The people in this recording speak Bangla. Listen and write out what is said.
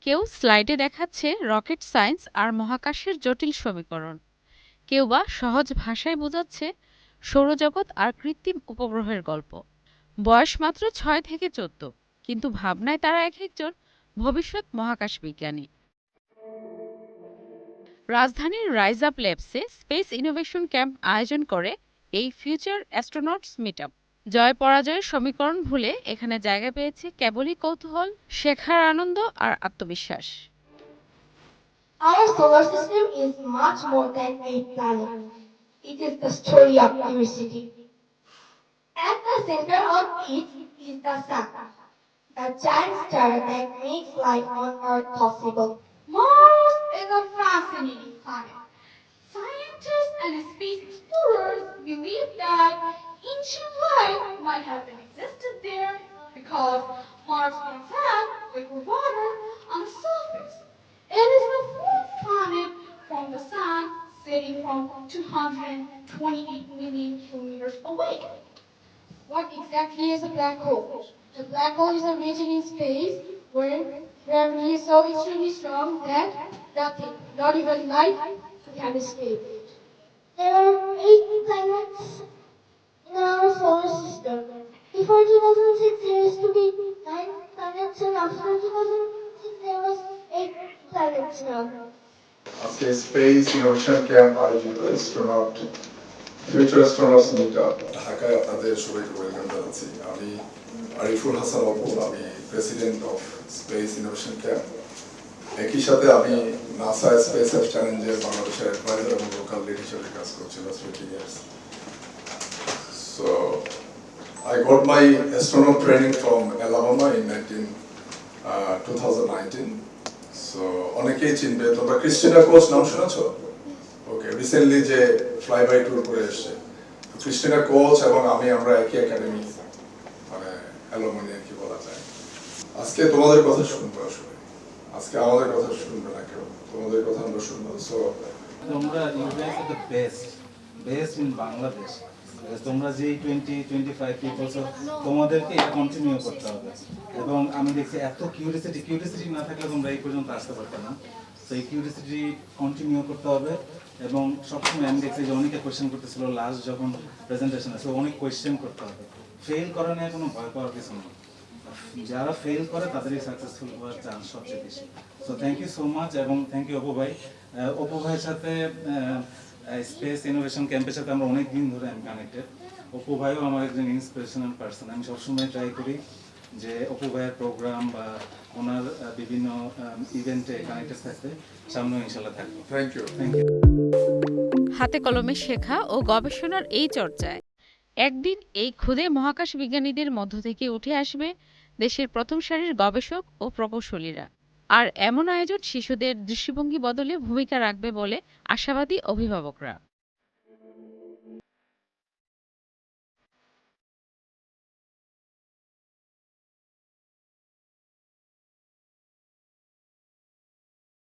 কেউ স্লাইডে দেখাচ্ছে রকেট সায়েন্স আর মহাকাশের জটিল সমীকরণ, কেউ বা সহজ ভাষায় বোঝাচ্ছে সৌরজগৎ আর কৃত্রিম উপগ্রহের গল্প। বয়স মাত্র ৬ থেকে ১৪, কিন্তু ভাবনায় তারা এক একজন ভবিষ্যৎ মহাকাশ বিজ্ঞানী। রাজধানীর রাইজ আপ ল্যাবসে স্পেস ইনোভেশন ক্যাম্প আয়োজন করে এই ফিউচার অ্যাস্ট্রোনটস মিটআপ। জয় পরাজয়ের সমীকরণ ভুলে এখানে জায়গা পেয়েছে কেবলই কৌতূহল, শেখার আনন্দ আর আত্মবিশ্বাস। Our solar system is much more than a planet. It is the story of diversity. At the center of it is the sun, the giant star that makes life on Earth possible. Mars is a fascinating planet. Scientists and space explorers believe that ancient life might have been existed there because Mars once had liquid water on the surface. It is the fourth planet from the Sun, sitting from 228 million kilometers away. What exactly is a black hole? A black hole is a region in space where gravity is so extremely strong that nothing, not even light, can escape it. There are 8 planets in our solar system. Before 2006, there used to be 9 planets, and after 2006, there was 8 planets now. আজকে স্পেস ইনোভেশন ক্যাম্প আয়োজিত অ্যাস্ট্রোনট ফিউচার অ্যাস্ট্রোনটস মিটআপ ঢাকায় আপনাদের সবাইকে ওয়েলকাম জানাচ্ছি। আমি আরিফুল হাসান অপু, আমি president of speech innovation camp. একই সাথে আমি নাসা স্পেস এক্স চ্যালেঞ্জের বাংলাদেশের অ্যাডভাইজার এবং লোকাল লিড হিসেবে কাজ করছি last 15 years. So I got my astronaut training from Alabama in 2019. So অনেকেই চিনবে, তোমরা ক্রিস্টিনা কোচ নাম শুনেছো? ওকে, রিসেন্টলি যে ফ্লাই বাই ট্যুর করে এসছে ক্রিস্টিনা কোচ এবং আমরা একই একাডেমি, মানে অ্যালুমিনি কি বলা যায়। আজকে তোমাদের কথা শুনবো, আসলে আজকে আমাদের কথা শুনবে না কেউ, তোমাদের কথা আমরা শুনবো। সো তোমরা US the best in Bangladesh. তোমরা যে 20-25 পিপলস, তোমাদেরকে এটা কন্টিনিউ করতে হবে। এবং আমি দেখছি এত কিউরিসিটি না থাকলে তোমরা এই পর্যন্ত আসতে পারতে না। তো এই কিউরিসিটি কন্টিনিউ করতে হবে। এবং সবসময় আমি দেখছি যে অনেকে কোয়েশ্চেন করতেছিল লাস্ট যখন প্রেজেন্টেশন আছে, অনেক কোয়েশ্চেন করতে হবে। ফেল করা নিয়ে কোনো ভয় পাওয়ার কিছু না। যারা ফেল করে তাদেরই সাকসেসফুল হওয়ার চান্স সবচেয়ে বেশি। So thank you so much, এবং থ্যাংক ইউ অপু ভাই। অপু ভাইয়ের সাথে স্পেস ইনোভেশন ক্যাম্পের সাথে আমরা অনেক দিন ধরে আমি কানেক্টেড। অপু ভাইও আমার একজন ইন্সপিরেশনাল পার্সন। আমি সবসময় ট্রাই করি যে অপু ভাইয়ের প্রোগ্রাম বা ওনার বিভিন্ন ইভেন্টে কানেক্টেড থাকতে, সামনেও ইনশাল্লাহ থাকবো। Thank you. হাতে কলমে শেখা ও গবেষণার এই চর্চায় একদিন এই ক্ষুদে মহাকাশ বিজ্ঞানীদের মধ্য থেকে উঠে আসবে দেশের প্রথম সারির গবেষক ও প্রকৌশলীরা। আর এমন আয়োজন শিশুদের দৃষ্টিভঙ্গি বদলে ভূমিকা রাখবে বলে আশাবাদী অভিভাবকরা।